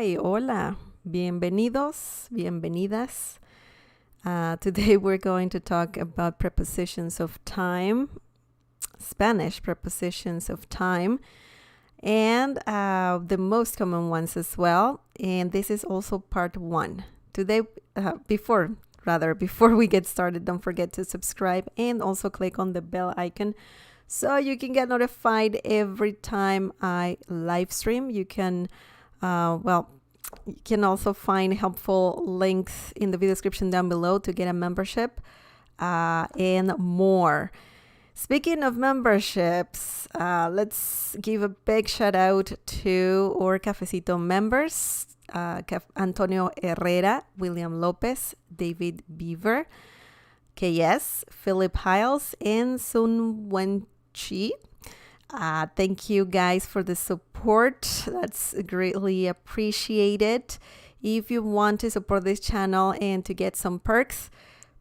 Hi, hola, bienvenidos, bienvenidas. Today we're going to talk about prepositions of time, Spanish prepositions of time, and the most common ones as well. And this is also part one. Today, before we get started, don't forget to subscribe and also click on the bell icon so you can get notified every time I live stream. You can you can also find helpful links in the video description down below to get a membership and more. Speaking of memberships, let's give a big shout out to our Cafecito members, Antonio Herrera, William Lopez, David Beaver, KS, Philip Hiles, and Sun Wenchi. Thank you guys for the support. That's greatly appreciated. If you want to support this channel and to get some perks,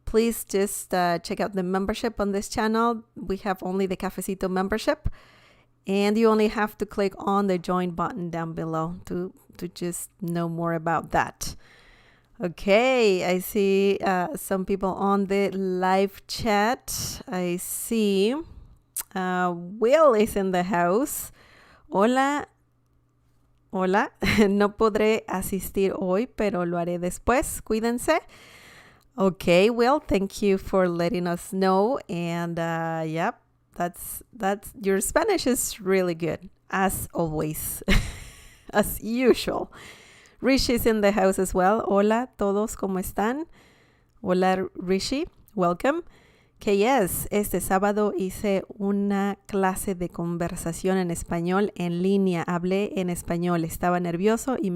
please just check out the membership on this channel. We have only the Cafecito membership, and you only have to click on the join button down below to just know more about that. Okay, I see some people on the live chat. I see Will is in the house. Hola. Hola. No podré asistir hoy, pero lo haré después. Cuídense. Okay, Will, thank you for letting us know. And yep, that's your Spanish is really good, as always, as usual. Rishi's in the house as well. Hola, todos, ¿cómo están? Hola, Rishi. Welcome. Que yes, este sábado hice una clase de conversación en español en línea. Hablé en español. Estaba nervioso y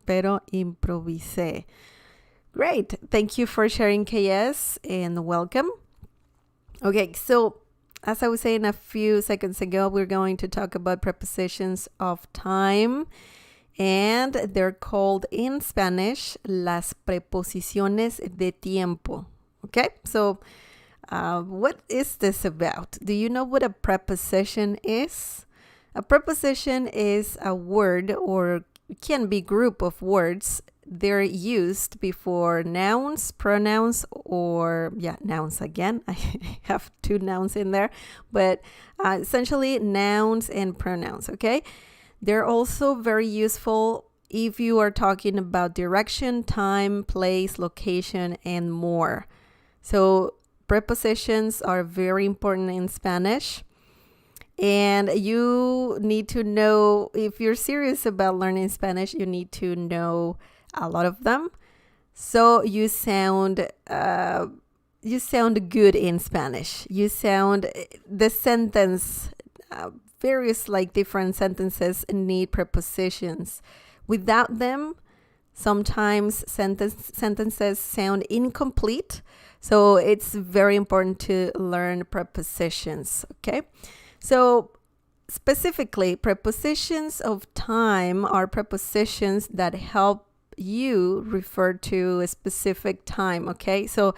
pero improvisé. Great. Thank you for sharing, KS, and welcome. Okay, so as I was saying a few seconds ago, we're going to talk about prepositions of time, and they're called in Spanish las preposiciones de tiempo. Okay, so what is this about? Do you know what a preposition is? A preposition is a word, or can be group of words. They're used before nouns, pronouns, or nouns again. I have two nouns in there, but essentially nouns and pronouns, okay? They're also very useful if you are talking about direction, time, place, location, and more. So prepositions are very important in Spanish, and you need to know, if you're serious about learning Spanish, you need to know a lot of them. So you sound good in Spanish. You sound the sentence, various different sentences need prepositions. Without them, sometimes sentences sound incomplete. So it's very important to learn prepositions, okay? So specifically, prepositions of time are prepositions that help you refer to a specific time, okay? So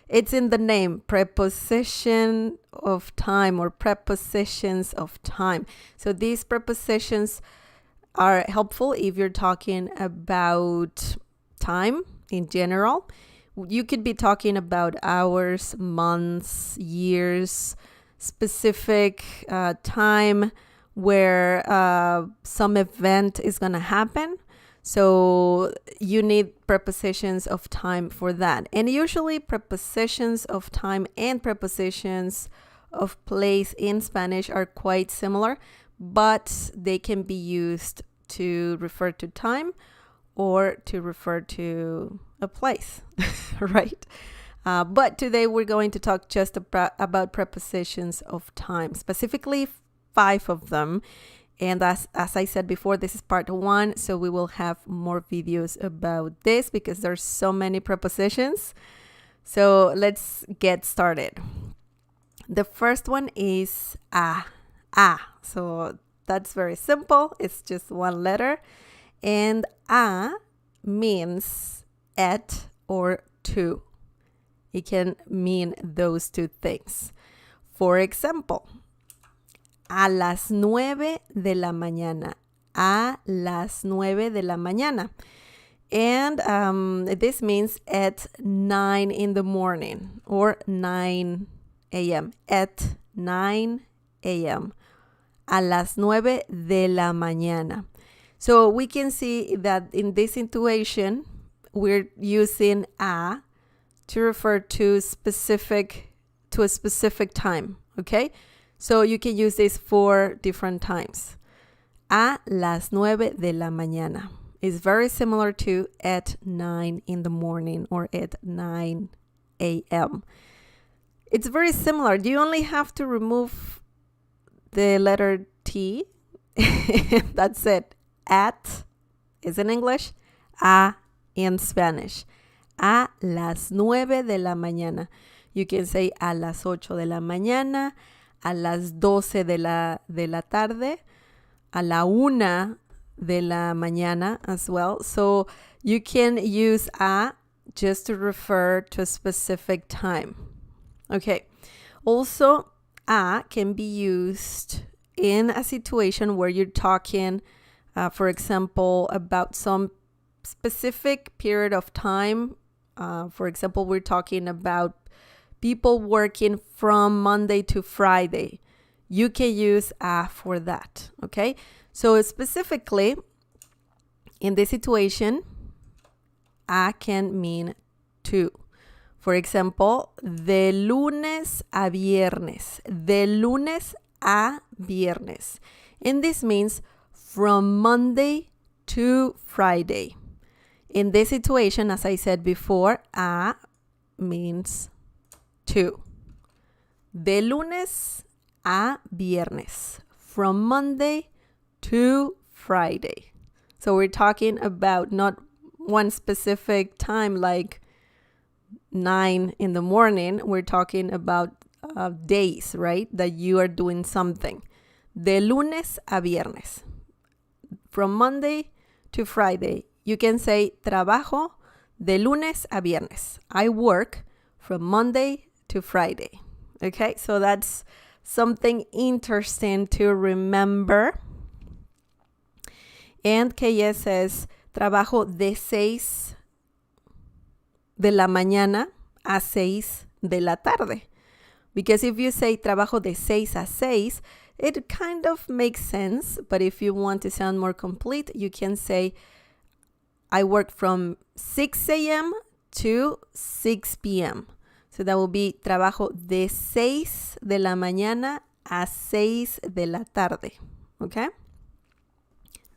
it's in the name, preposition of time or prepositions of time. So these prepositions are helpful if you're talking about time in general. You could be talking about hours, months, years, specific time where some event is going to happen. So you need prepositions of time for that. And usually prepositions of time and prepositions of place in Spanish are quite similar, but they can be used to refer to time or to refer to a place, right? But today we're going to talk just about prepositions of time, specifically 5 of them. And as I said before, this is part 1, so we will have more videos about this because there's so many prepositions. So let's get started. The first one is a. So that's very simple. It's just one letter. And a means at or to. It can mean those two things. For example, a las 9 de la mañana. a las 9 de la mañana. And this means at 9 in the morning or 9 a.m. At 9 a.m. A las 9 de la mañana. So we can see that in this situation, we're using a to refer to a specific time, okay? So you can use this 4 different times. A las 9 de la mañana is very similar to at 9 in the morning or at 9 a.m. It's very similar. You only have to remove the letter T. That's it. At is in English, a in Spanish. A las 9 de la mañana. You can say a las 8 de la mañana, a las 12 de la tarde, a la 1 de la mañana as well. So you can use a just to refer to a specific time. Okay. Also, a can be used in a situation where you're talking, for example, about some specific period of time. For example, we're talking about people working from Monday to Friday. You can use a for that, okay? So specifically, in this situation, a can mean to. For example, de lunes a viernes. De lunes a viernes. And this means from Monday to Friday. In this situation, as I said before, a means to. De lunes a viernes. From Monday to Friday. So we're talking about not one specific time like 9 in the morning. We're talking about days, right? That you are doing something. De lunes a viernes. From Monday to Friday. You can say trabajo de lunes a viernes. I work from Monday to Friday. Okay, so that's something interesting to remember. And KS says trabajo de 6 de la mañana a 6 de la tarde. Because if you say trabajo de 6 a 6, it kind of makes sense. But if you want to sound more complete, you can say I work from 6 a.m. to 6 p.m. So that will be trabajo de 6 de la mañana a 6 de la tarde. Okay?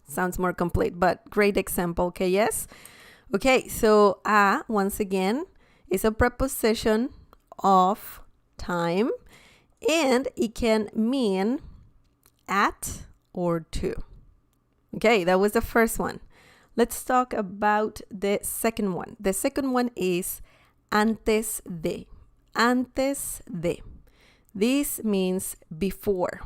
Sounds more complete, but great example, okay, yes? Okay, so a, once again, is a preposition of time, and it can mean at or to. Okay, that was the first one. Let's talk about the second one. The second one is antes de. Antes de. This means before.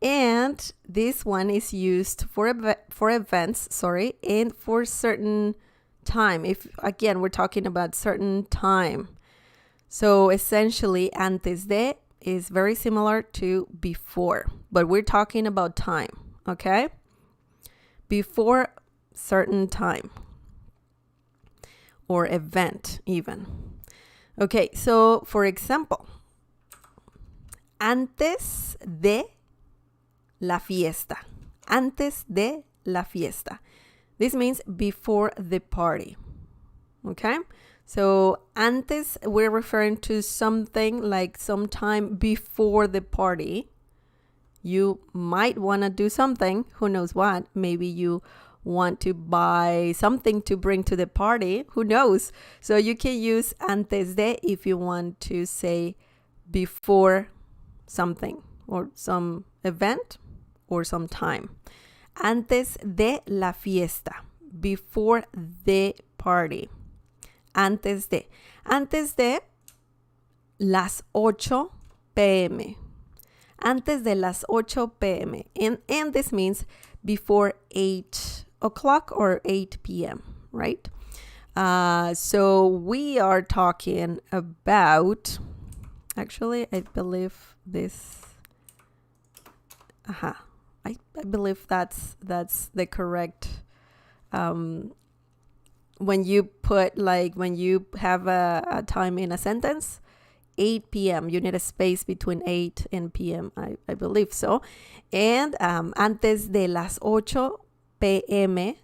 And this one is used for events, and for certain time. If, again, we're talking about certain time. So essentially, antes de is very similar to before, but we're talking about time, okay? Before certain time or event even. Okay, so for example, antes de la fiesta. Antes de la fiesta. This means before the party. Okay? So antes, we're referring to something like sometime before the party. You might want to do something. Who knows what? Maybe you want to buy something to bring to the party. Who knows? So you can use antes de if you want to say before something or some event or some time. Antes de la fiesta. Before the party. Antes de. Antes de las 8 p.m. Antes de las 8 p.m. And this means before 8 o'clock or 8 p.m., right? So we are talking about, actually, I believe this, I believe that's the correct when you put, like, when you have a time in a sentence, 8 p.m. You need a space between 8 and p.m. I believe so. And antes de las 8 p.m.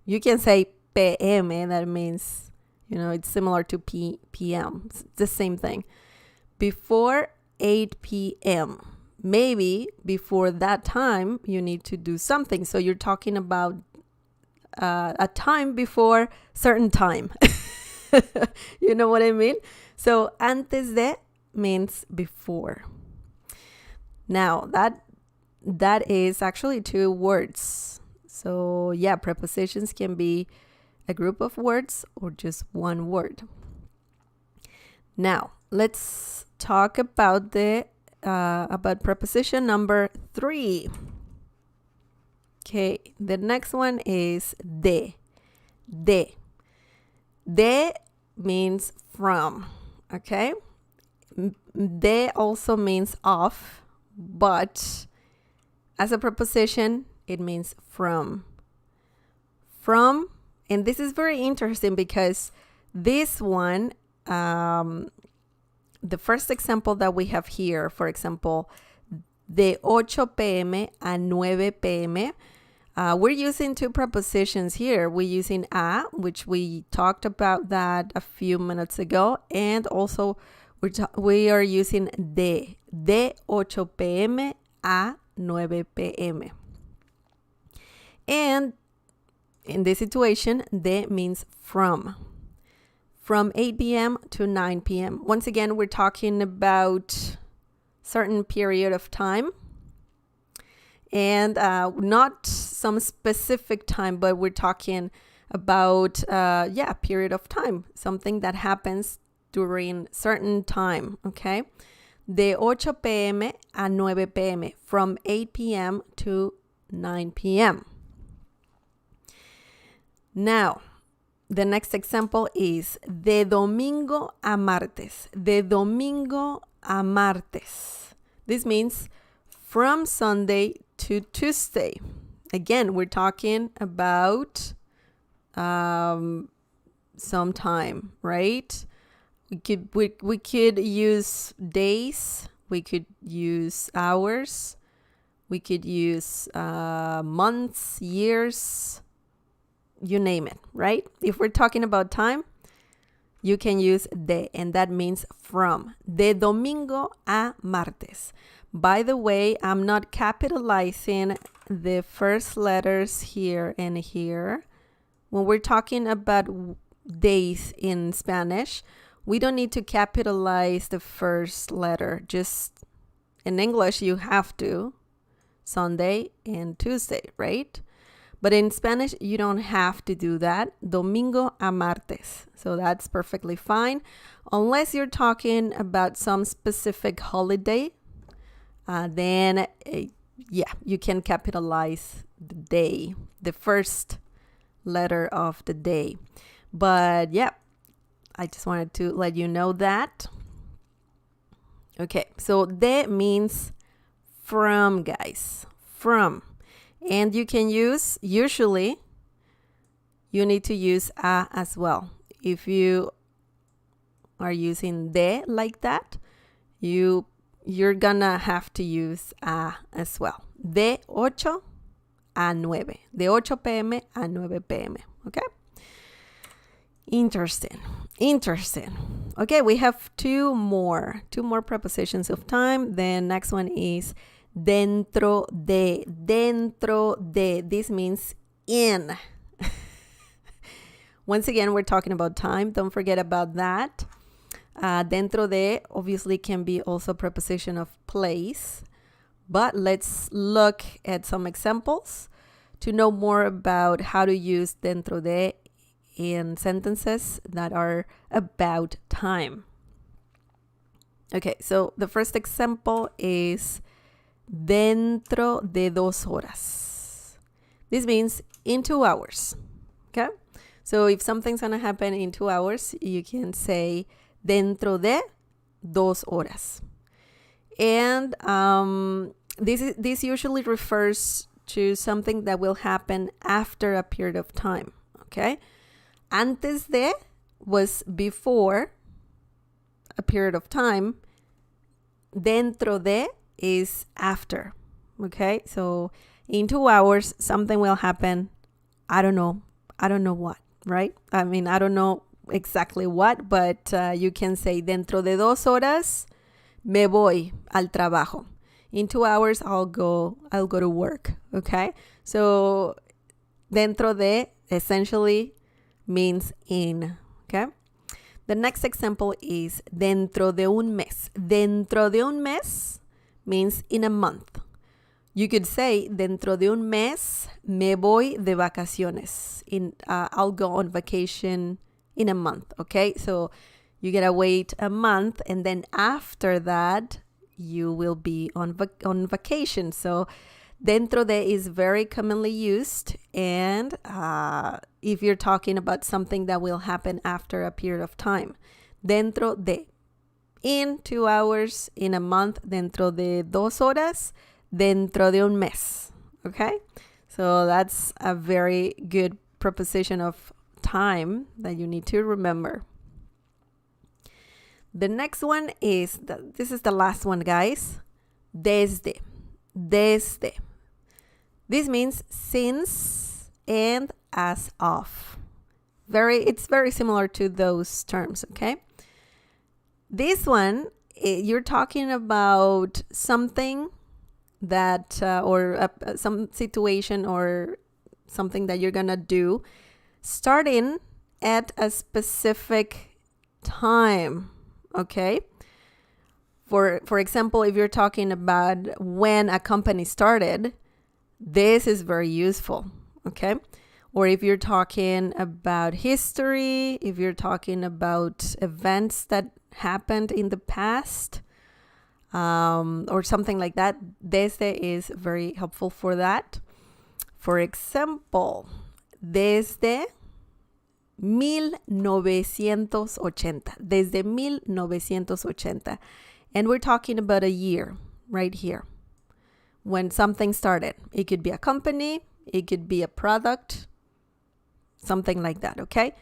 You can say p.m. That means, it's similar to p.m. It's the same thing. Before 8 p.m. Maybe before that time, you need to do something. So you're talking about a time before certain time. You know what I mean? So antes de means before. Now that is actually 2 words. So yeah, prepositions can be a group of words or just one word. Now let's talk about about preposition number 3. Okay, the next one is de. De. De means from, okay? De also means of, but as a preposition, it means from. From, and this is very interesting because this one, the first example that we have here, for example, de 8 p.m. a 9 p.m., we're using 2 prepositions here. We're using a, which we talked about that a few minutes ago, and also we are using de 8 p.m. a 9 p.m. And in this situation, de means from 8 p.m. to 9 p.m. Once again, we're talking about certain period of time, and not some specific time, but we're talking about period of time, something that happens during certain time. Okay, de 8 p.m. a 9 p.m., from 8 p.m. to 9 p.m. Now the next example is de domingo a martes. De domingo a martes. This means from Sunday to Tuesday. Again, we're talking about some time, right? We could use days, we could use hours, we could use months, years, you name it, right? If we're talking about time, you can use de, and that means from. De domingo a martes. By the way, I'm not capitalizing the first letters here and here. When we're talking about days in Spanish, we don't need to capitalize the first letter. Just in English, you have to. Sunday and Tuesday, right? But in Spanish, you don't have to do that. Domingo a martes. So that's perfectly fine. Unless you're talking about some specific holiday, then you can capitalize the day, the first letter of the day. But yeah, I just wanted to let you know that. Okay, so de means from, guys. From. And you can use, usually, you need to use a as well. If you are using de like that, you're gonna have to use a as well. De 8 a 9. De 8 p.m. a 9 p.m. Okay? Interesting. Okay, we have two more prepositions of time. The next one is dentro de. Dentro de. This means in. Once again, we're talking about time. Don't forget about that. Dentro de obviously can be also a preposition of place. But let's look at some examples to know more about how to use dentro de in sentences that are about time. Okay, so the first example is dentro de 2 horas. This means in 2 hours. Okay, so if something's gonna happen in 2 hours, you can say dentro de 2 horas. And this usually refers to something that will happen after a period of time, okay? Antes de was before a period of time. Dentro de is after, okay? So in 2 hours, something will happen. I don't know what, right? I mean, I don't know exactly what, but you can say dentro de 2 horas me voy al trabajo. In 2 hours, I'll go to work, okay? So dentro de essentially means in, okay? The next example is dentro de un mes. Dentro de un mes means in a month. You could say dentro de un mes me voy de vacaciones. I'll go on vacation in a month, okay? So you gotta wait a month, and then after that, you will be on vacation. So dentro de is very commonly used, and if you're talking about something that will happen after a period of time. Dentro de, in 2 hours, in a month, dentro de 2 horas, dentro de un mes, okay? So that's a very good preposition of time that you need to remember. The next one is, this is the last one, guys. Desde. Desde. This means since and as of. It's very similar to those terms, okay? This one, you're talking about something that, or some situation or something that you're gonna do starting at a specific time. Okay. For example, if you're talking about when a company started, this is very useful. Okay. Or if you're talking about history, if you're talking about events that happened in the past, or something like that, desde is very helpful for that. For example, desde 1980. Desde 1980. And we're talking about a year right here. When something started. It could be a company. It could be a product. Something like that, okay?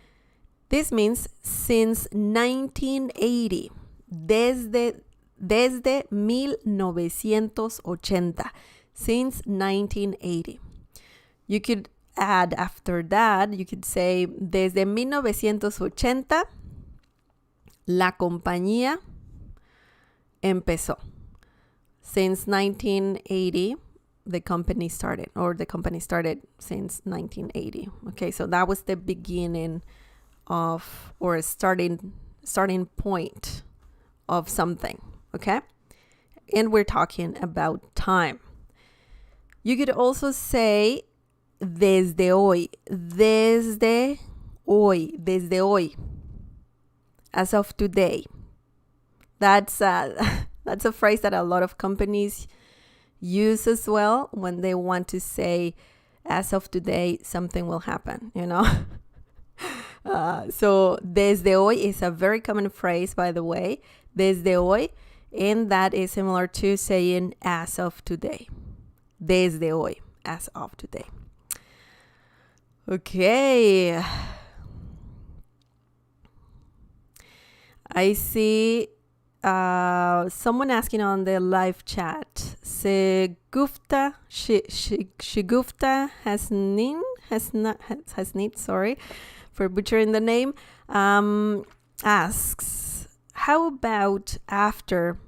This means since 1980. Desde 1980. Since 1980. You could add after that, you could say, desde 1980, la compañía empezó. Since 1980, the company started, or the company started since 1980. Okay, so that was the beginning of, or a starting point of something, okay? And we're talking about time. You could also say, desde hoy, desde hoy, as of today. That's a phrase that a lot of companies use as well when they want to say, as of today, something will happen, you know? So desde hoy is a very common phrase, by the way, desde hoy, and that is similar to saying as of today. Desde hoy, as of today. Okay. I see someone asking on the live chat. Shigufta Hasnit, sorry for butchering the name, asks, how about after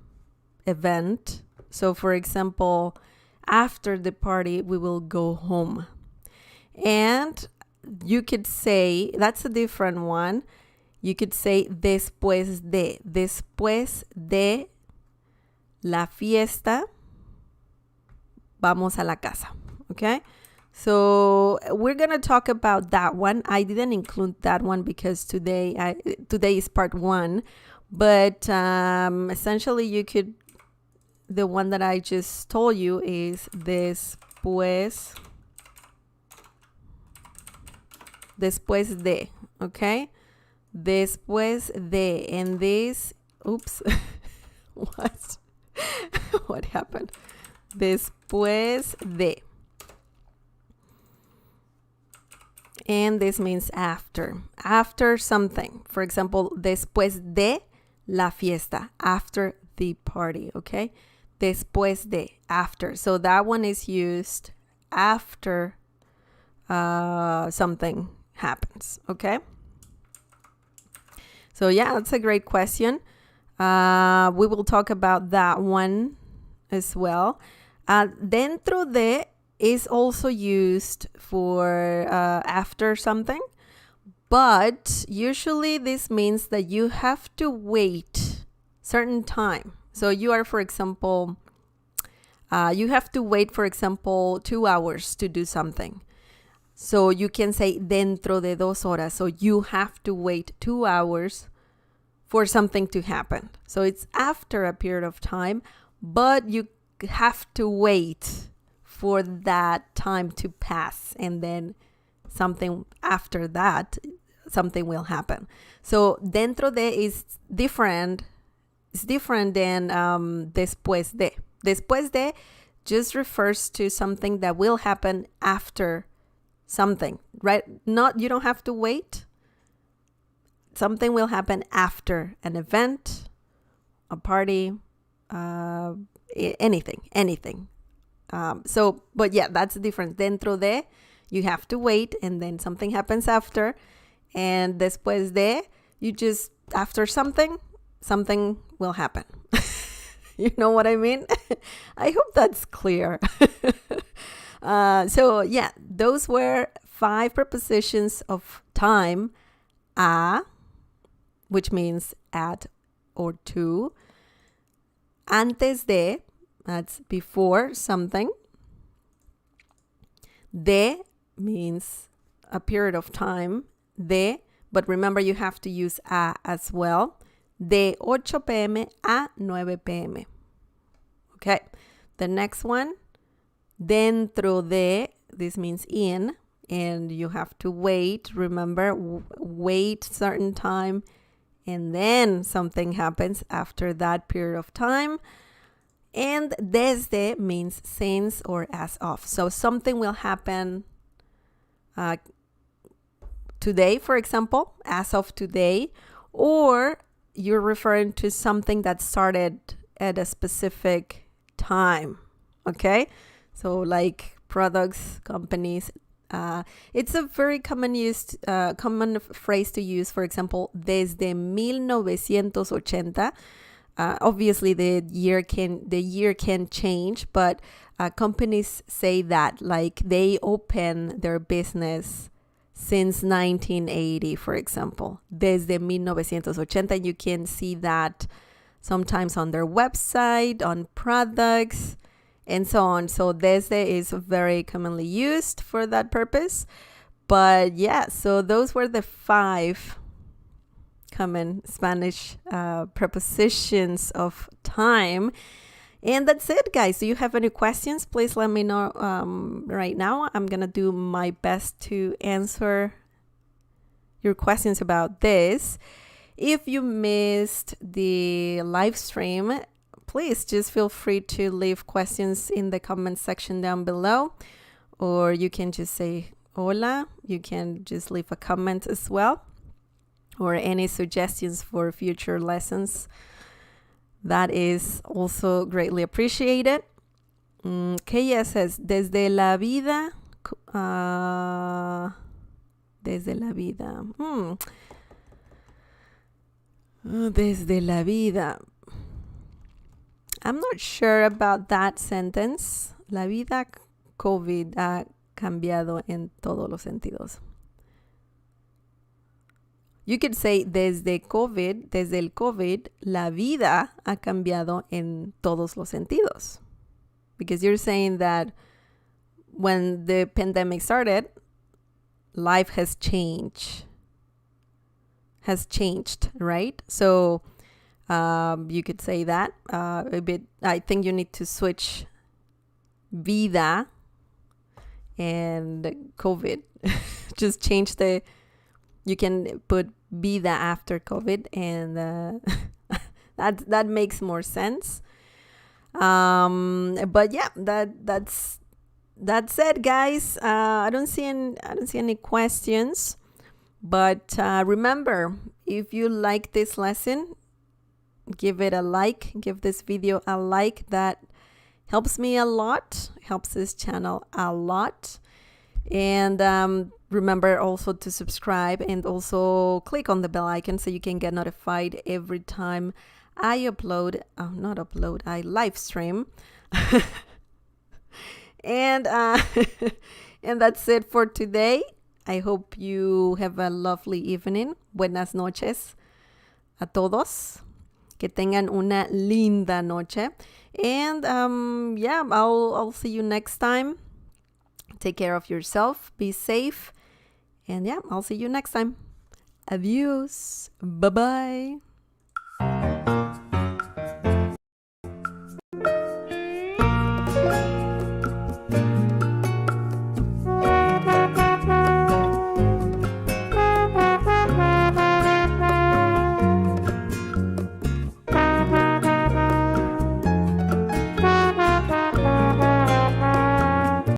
event? So for example, after the party, we will go home. And you could say, that's a different one. You could say después de la fiesta, vamos a la casa. Okay? So we're going to talk about that one. I didn't include that one because today is part 1. But essentially the one that I just told you is después de, okay? Después de, and this, oops, what happened? Después de, and this means after. After something. For example, después de la fiesta. After the party, okay? Después de, after. So that one is used after something happens, okay? So yeah, that's a great question. We will talk about that one as well. Dentro de is also used for after something, but usually this means that you have to wait certain time. So you are, for example, you have to wait, for example, 2 hours to do something. So you can say dentro de 2 horas. So you have to wait 2 hours for something to happen. So it's after a period of time, but you have to wait for that time to pass, and then something after that, something will happen. So dentro de is different. It's different than después de. Después de just refers to something that will happen after something, right? Not, you don't have to wait. Something will happen after an event, a party, anything. But yeah, that's the difference. Dentro de, you have to wait, and then something happens after. And después de, you just, after something will happen. You know what I mean? I hope that's clear. So yeah, those were 5 prepositions of time. A, which means at or to. Antes de, that's before something. De means a period of time. De, but remember you have to use a as well. De 8 p.m. a 9 p.m. Okay, the next one. Dentro de, this means in, and you have to wait. Remember, wait certain time, and then something happens after that period of time. And desde means since or as of. So something will happen today, for example, as of today, or you're referring to something that started at a specific time. Okay, so like products, companies. It's a very common phrase to use. For example, desde 1980. Obviously, the year can change, but companies say that, like, they open their business since 1980, for example. Desde 1980. You can see that sometimes on their website, on products, and so on. So desde is very commonly used for that purpose. But yeah, so those were the 5 common Spanish prepositions of time. And that's it, guys. Do you have any questions? Please let me know right now. I'm going to do my best to answer your questions about this. If you missed the live stream, please just feel free to leave questions in the comment section down below, or you can just say hola. You can just leave a comment as well, or any suggestions for future lessons. That is also greatly appreciated. Kaya says, desde la vida. Desde la vida. Desde la vida. I'm not sure about that sentence. La vida COVID ha cambiado en todos los sentidos. You could say desde el COVID, la vida ha cambiado en todos los sentidos. Because you're saying that when the pandemic started, life has changed, right? So you could say that a bit. I think you need to switch vida and COVID. Just change you can put vida after COVID, and that makes more sense. But yeah, that's that's it, guys. I don't see any questions. But remember, if you like this lesson, give it a like. Give this video a like. That helps me a lot. Helps this channel a lot. And remember also to subscribe and also click on the bell icon so you can get notified every time I upload. I live stream. And and that's it for today. I hope you have a lovely evening. Buenas noches a todos. Que tengan una linda noche. And yeah, I'll see you next time. Take care of yourself. Be safe. And yeah, I'll see you next time. Adios. Bye-bye.